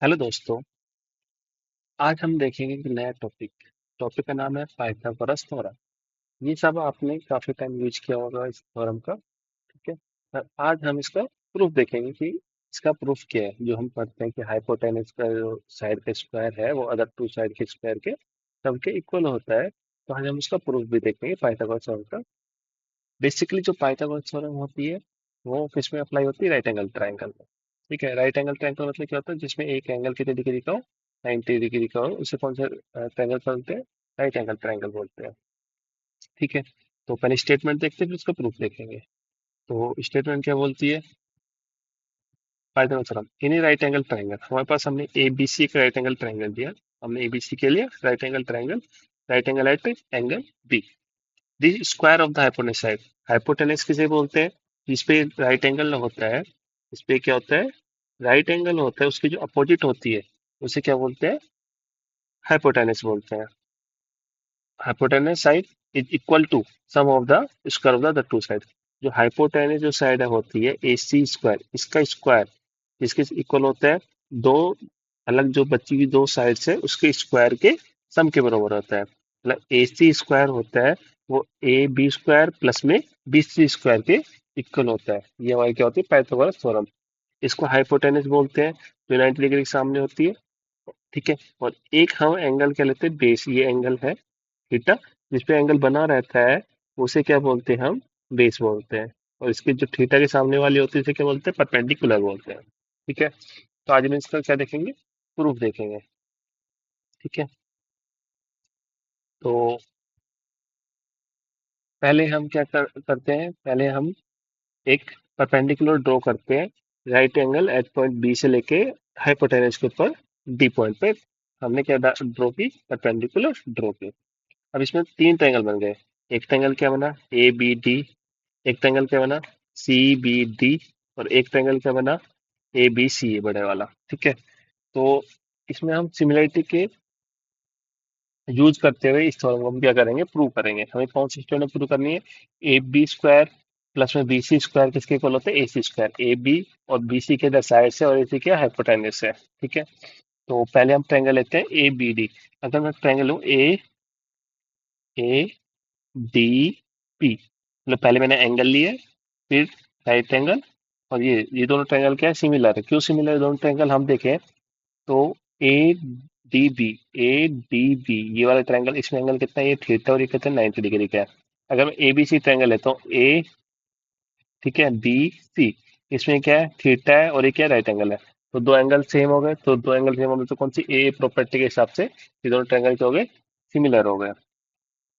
Hello दोस्तों। आज हम देखेंगे एक नया टॉपिक। टॉपिक का नाम है पाइथागोरस थ्योरम। ये सब आपने काफी टाइम यूज किया होगा इस थ्योरम का। ठीक है। और आज हम इसका प्रूफ देखेंगे कि इसका प्रूफ क्या है। जो हम पढ़ते हैं कि हाइपोटेनस का जो साइड का स्क्वायर है वो अदर टू साइड के स्क्वायर के सबके इक्वल होता है। तो आज हम उसका प्रूफ भी देखेंगे पाइथागोरस थ्योरम का। बेसिकली जो पाइथागोरस थ्योरम होती है वो किस में अप्लाई होती है? राइट एंगल ट्राइंगल में। ठीक है। राइट एंगल ट्राइंगल मतलब क्या होता है? जिसमें एक एंगल कितने डिग्री का हो? 90 डिग्री का हो, उसे कौन सा ट्राइंगल बोलते हैं? राइट एंगल ट्राइंगल बोलते हैं। ठीक है। तो पहले स्टेटमेंट देखते हैं फिर उसका प्रूफ देखेंगे। तो स्टेटमेंट क्या बोलती है? Pythagoras theorem in right angle triangle. हमारे पास हमने एबीसी का राइट एंगल ट्राइंगल दिया। हमने एबीसी के लिए right angle triangle, right angle at angle B, the square of the hypotenuse side. Hypotenuse किसे बोलते हैं? जिसपे राइट एंगल होता है। इसपे क्या होता है? राइट एंगल होता है, उसकी जो अपोजिट होती है उसे क्या बोलते हैं? हाइपोटेनस बोलते हैं। Hypotenuse side is equal to sum of the square of the two side. जो हाइपोटेनस जो साइड होती है ए सी स्क्वायर, इसका स्क्वायर जिसके इक्वल होता है दो अलग जो बची हुई दो साइड है उसके स्क्वायर के सम के बराबर होता है। मतलब ए सी स्क्वायर होता है वो ए बी स्क्वायर प्लस में बी सी स्क्वायर के इक्वल होता है। ये हमारी क्या होती है? Pythagoras theorem. इसको हाइपोटेनस बोलते हैं जो 90 डिग्री के सामने होती है। ठीक है। और एक हम एंगल क्या लेते हैं? बेस। ये एंगल है थीटा, जिसपे एंगल बना रहता है उसे क्या बोलते हैं? हम बेस बोलते हैं। और इसके जो थीटा के सामने वाली होती है उसे क्या बोलते हैं? परपेंडिकुलर बोलते हैं। ठीक है। तो आज हम इसका क्या देखेंगे? प्रूफ देखेंगे। ठीक है। तो पहले हम करते हैं? पहले हम एक परपेंडिकुलर ड्रॉ करते हैं। Right angle at point B से लेके हाइपोटेनस के ऊपर डी पॉइंट पे हमने क्या ड्रॉ की? परपेंडिकुलर ड्रॉ की। अब इसमें तीन ट्रायंगल बन गए। एक ट्रायंगल क्या बना? A B D. एक ट्रायंगल क्या बना? C B D. और एक ट्रायंगल क्या बना? ए बी सी, बड़े वाला। ठीक है। तो इसमें हम सिमिलरिटी के यूज करते हुए इस थ्योरम को हम क्या करेंगे? प्रूव करेंगे। हमें कौन सी स्टेटमेंट प्रूव करनी है? ए बी स्क्वायर प्लस में बी सी स्क्वायर किसके इक्वल होते हैं? ए सी स्क्वायर। ए बी और बी सी के इधर साइड से और ए सी के हाइपोटेनस है। ठीक है। तो पहले हम ट्रायंगल लेते हैं ए बी डी। अगर मैं ट्रायंगल लूँ ए ए डी पी, मतलब पहले मैंने एंगल लिए, फिर राइट एंगल। और ये दोनों ट्रायंगल क्या है? सिमिलर है। क्यों सिमिलर है दोनों ट्रायंगल? हम देखें तो A D B, A D B ये वाला ट्रायंगल, इसमें एंगल कितना है? ये थीटा और ये कितना है? 90 डिग्री का है। अगर मैं ए बी सी ट्रायंगल लेता हूँ ए, ठीक है, बी सी, इसमें क्या है? थीटा है और ये क्या है? राइट एंगल है। तो दो एंगल सेम हो गए। तो दो एंगल सेम हो गए तो कौन सी? ए प्रॉपर्टी के हिसाब से ये दोनों ट्रायंगल क्या हो गए? सिमिलर हो गए।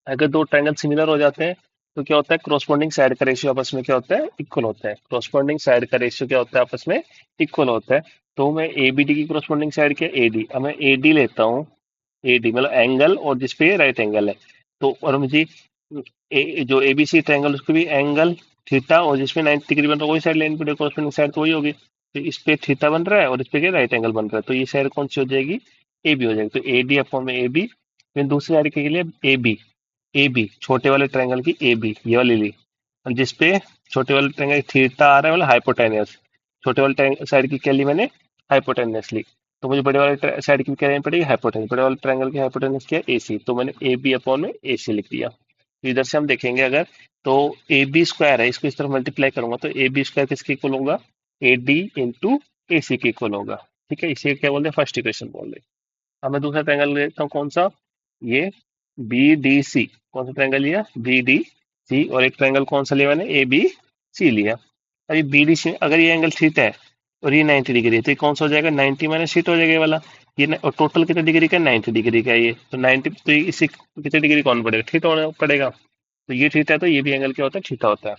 अगर दो ट्रायंगल सिमिलर हो जाते हैं तो क्या होता है? क्रॉसपोंडिंग साइड का रेशियो आपस में क्या होता है? इक्वल होता है। क्रॉसपोंडिंग साइड का रेशियो क्या होता है? आपस में इक्वल होता है। तो मैं ए बी डी की क्रॉसपोंडिंग साइड क्या? A D. अब मैं ए डी लेता हूँ। ए डी मतलब एंगल और जिसपे राइट एंगल है। तो और मुझे जो ए बी सी ट्रायंगल उसको भी एंगल थीटा और जिसमें 90 डिग्री बन रहा है वही साइड लेनी पड़ेगी। क्रॉसपोंडिंग साइड तो वही होगी। तो इस पे थीटा बन रहा है और इस पे क्या? राइट एंगल बन रहा है। तो ये साइड कौन सी हो जाएगी? ए बी हो जाएगी। तो ए डी अपॉन में ए बी। फिर दूसरी साइड के लिए ए बी। ए बी छोटे वाले ट्रायंगल की ए बी ये वाली ली, और जिसपे छोटे वाले ट्रायंगल थीटा आ रहा है, वाला हाइपोटेनियस। छोटे वाले साइड की क्या ली मैंने? हाइपोटेनियस ली। तो मुझे बड़े वाले साइड की क्या लेनी पड़ेगी? हाइपोटेनियस। बड़े वाले ट्रायंगल की हाइपोटेनियस क्या है? ए सी। तो मैंने ए बी अपॉन में ए सी लिख दिया। तो इधर से हम देखेंगे अगर, तो ए बी स्क्वायर है, इसको इस तरफ मल्टीप्लाई करूंगा तो ए बी स्क्वायर किसके इक्वल होगा? ए डी इंटू ए सी के इक्वल होगा। ठीक है। इसे क्या बोलते हैं? फर्स्ट इक्वेशन बोल रहे हैं। अब मैं दूसरा ट्रायंगल लेता हूँ। कौन सा? ये बी डी सी। कौन सा ट्रायंगल लिया? B D C. और एक ट्रायंगल कौन सा लिया मैंने? ए बी सी लिया। अब ये बी डी सी, अगर ये एंगल थीटा है और ये 90 डिग्री है तो ये कौन सा हो जाएगा? 90 माइनस थीटा हो जाएगा ये वाला। और टोटल कितने डिग्री का? 90 डिग्री का है ये। तो 90, तो ये इसी कितने डिग्री कौन पड़ेगा? थीटा होना पड़ेगा। तो ये थीटा है तो ये भी एंगल क्या होता है? थीटा होता है।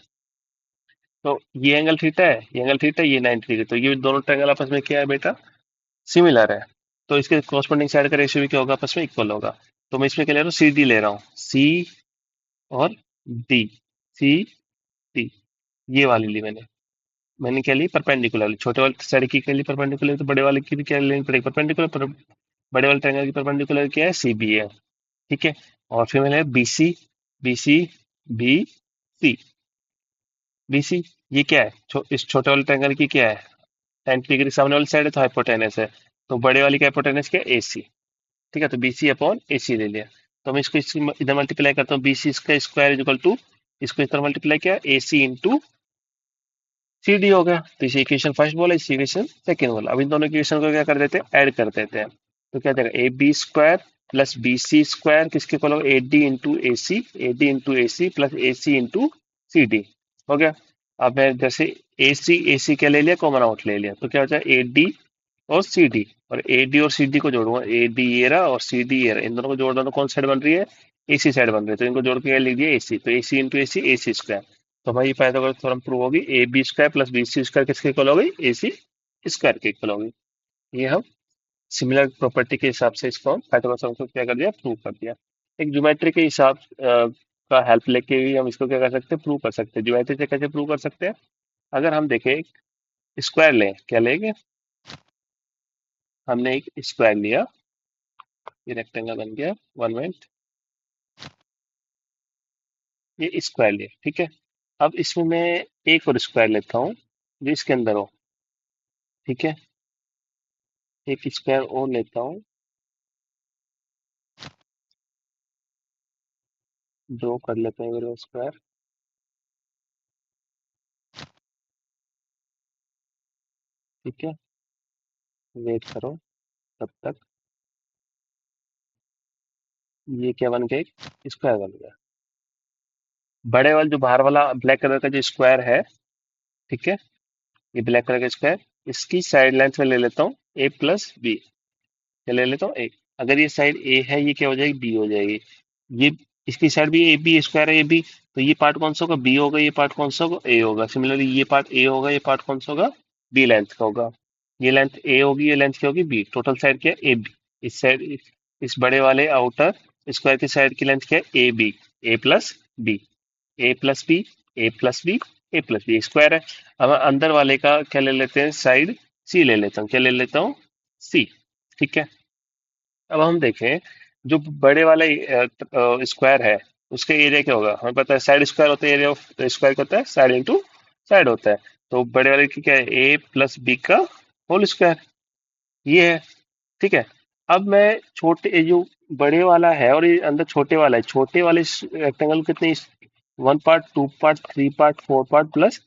तो ये एंगल थीटा है, ये एंगल थीटा है, ये 90 डिग्री। तो ये दोनों ट्रायंगल आपस में क्या है बेटा? सिमिलर है। तो इसके कॉरस्पॉन्डिंग साइड का रेशियो भी क्या होगा? आपस में इक्वल होगा। तो मैं इसमें क्या ले रहा हूँ? सी डी ले रहा हूँ। सी और डी, सी डी ये वाली ली मैंने। मैंने क्या ली? परपेंडिकुलर ली। छोटे वाले साइड की क्या ली? परपेंडिकुलर। तो बड़े वाले की भी क्या लेनी पड़ेगी? परपेंडिकुलर। बड़े वाले ट्रायंगल की परपेंडिकुलर क्या है? सी बी है। ठीक है। और फिर मैंने B C, B C, B C, B C ये क्या है? इस छोटे वाले ट्रायंगल की क्या है? 90 डिग्री सामने वाली साइड है तो हाइपोटेनस है। तो बड़े वाली का हाइपोटेनस क्या है, AC। ठीक है, तो BC अपॉन AC ले लिया। तो मैं इसको इधर मल्टीप्लाई करता हूँ, BC का स्क्वायर इज इक्वल टू, इसको इधर मल्टीप्लाई किया AC इंटू CD हो गया। तो इसे इक्वेशन फर्स्ट बोला, इस इक्वेशन सेकेंड बोला। अब इन दोनों इक्वेशन को क्या कर देते हैं, ऐड कर देते हैं। तो क्या देगा, AB square plus BC square किसके इक्वल होगा, AD into AC, AD into AC plus AC into CD हो गया। अब मैं जैसे AC क्या ले लिया, कॉमन आउट ले लिया, तो क्या हो जाए AD और CD, और AD और CD को जोड़ूंगा, AD ये रहा और CD ये रहा, इन दोनों को जोड़ दो तो कौन साइड बन रही है, AC साइड बन रही है। तो इनको जोड़ के लिख दिया AC, तो AC into AC, AC square. तो भाई ये पाइथागोरस थ्योरम प्रूव होगी, AB square plus BC square किसके इक्वल होगी, AC स्क्वायर के इक्वल होगी। ये हम सिमिलर प्रॉपर्टी के हिसाब से इसको हम पाइथागोरस थ्योरम को क्या कर दिया, प्रूव कर दिया। एक ज्योमेट्री के हिसाब का हेल्प लेके भी हम इसको क्या कर सकते हैं, प्रूव कर सकते हैं। ज्योमेट्री से कैसे प्रूव कर सकते हैं, अगर हम देखें स्क्वायर लें, क्या लेंगे, हमने एक स्क्वायर लिया, ये रेक्टेंगल बन गया, 1 मिनट, ये स्क्वायर लिया, ठीक है। अब इसमें मैं एक और स्क्वायर लेता हूँ जो इसके अंदर हो, ठीक है, एक स्क्वायर और लेता हूँ, ड्रॉ कर लेते हैं मेरे स्क्वायर, ठीक है, वेट करो तब तक। ये क्या बन गया, एक स्क्वायर बन गया। बड़े वाले जो बाहर वाला ब्लैक कलर का जो स्क्वायर है, ठीक है, ये ब्लैक कलर का स्क्वायर, इसकी साइड लेंथ में ले लेता हूँ A+B, क्या ले लेता हूँ A। अगर ये साइड A है, ये क्या हो जाएगी, B हो जाएगी। ये इसकी साइड भी AB स्क्वायर है, AB, तो ये पार्ट कौन सा होगा, B होगा, ये पार्ट कौन सा होगा, A होगा। सिमिलरली ये पार्ट A होगा, ये पार्ट कौन सा होगा, B लेंथ का होगा। ये लेंथ A होगी, ये लेंथ क्या होगी, B। टोटल साइड क्या है, AB। इस साइड, इस बड़े वाले आउटर स्क्वायर की साइड की लेंथ क्या है, AB, A+B, A+B, A+B, A+B square है। अब अंदर वाले का क्या ले लेते हैं, साइड C ले लेता हूँ, क्या ले लेता हूँ, C, ठीक है। अब हम देखें, जो बड़े वाला स्क्वायर है, उसका एरिया क्या होगा, हमें पता है साइड स्क्वायर होता है, एरिया ऑफ स्क्वायर क्या होता है, साइड इंटू साइड होता है। तो बड़े वाले की क्या है, A+B का होल स्क्वायर, ये है, ठीक है। अब मैं छोटे, ये जो बड़े वाला है और ये अंदर छोटे वाला है, छोटे वाले रेक्टेंगल कितने, 1 part, 2 part, 3 part, 4 part plus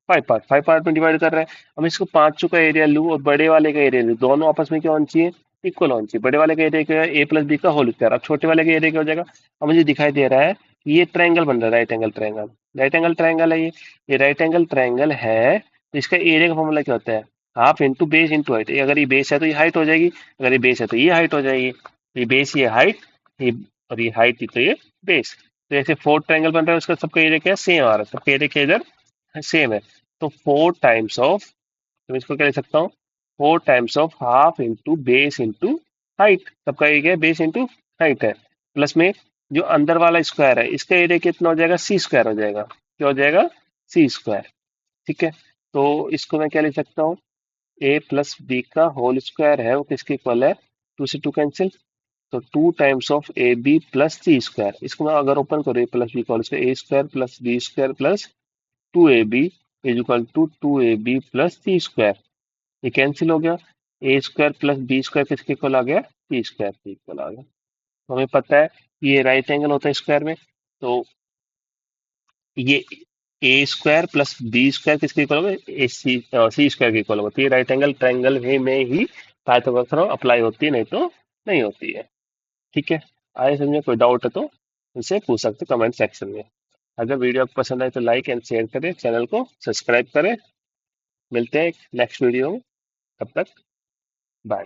5 part, 5 part में डिवाइड कर रहे हैं। अब इसको 5 का एरिया लूँ और बड़े वाले का एरिया लूँ, दोनों आपस में क्या होना चाहिए, इक्वल होना चाहिए। बड़े वाले का एरिया क्या है, A+B का होल स्क्वायर। अब छोटे वाले का एरिया क्या हो जाएगा, अब मुझे दिखाई दे रहा है कि ये ट्रायंगल बन रहा है, right angle triangle, right angle triangle है ये राइट एंगल ट्रायंगल है, तो इसका एरिया का फॉर्मूला क्या होता है, half into base into height. अगर ये बेस है तो ये हाइट हो जाएगी, अगर ये बेस है तो ये हाइट हो जाएगी। ये बेस, ये हाइट, ये, और ये हाइट, तो ये बेस। तो जैसे 4 ट्रायंगल बन रहा है, उसका सबका एरिया क्या है, सेम आ रहा है, सबका एरिया क्या इधर सेम है। तो 4 टाइम्स ऑफ, तो इसको क्या लिख सकता हूँ, 4 times of half into base into height, सबका एरिया है बेस इंटू हाइट है। प्लस में जो अंदर वाला स्क्वायर है, इसका एरिया कितना हो जाएगा, C स्क्वायर हो जाएगा, क्या हो जाएगा, C स्क्वायर, ठीक है। तो इसको मैं क्या लिख सकता हूँ, A+B का होल स्क्वायर है, वो किसके इक्वल है, 2 से 2 कैंसिल, तो 2 times of AB plus C square. इसको मैं अगर ओपन करूँ, A+B का whole square, A square plus B square plus 2AB is equal to 2AB plus C square. ये कैंसिल हो गया, A square plus B square किसके इक्वल आ गया, C स्क्वायर के इक्वल आ गया। तो हमें पता है ये राइट एंगल होता है स्क्वायर में, तो ये A square plus B square किसके इक्वल होगा, C स्क्वायर के इक्वल होगा। तो ये राइट एंगल ट्रायंगल में ही पाइथागोरस थ्योरम अप्लाई होती है, नहीं तो नहीं होती है, ठीक है। आगे समझे, कोई डाउट है तो मुझसे पूछ सकते कमेंट सेक्शन में। अगर वीडियो आपको पसंद आए तो लाइक एंड शेयर करें, चैनल को सब्सक्राइब करें। मिलते हैं नेक्स्ट वीडियो में, तब तक बाय।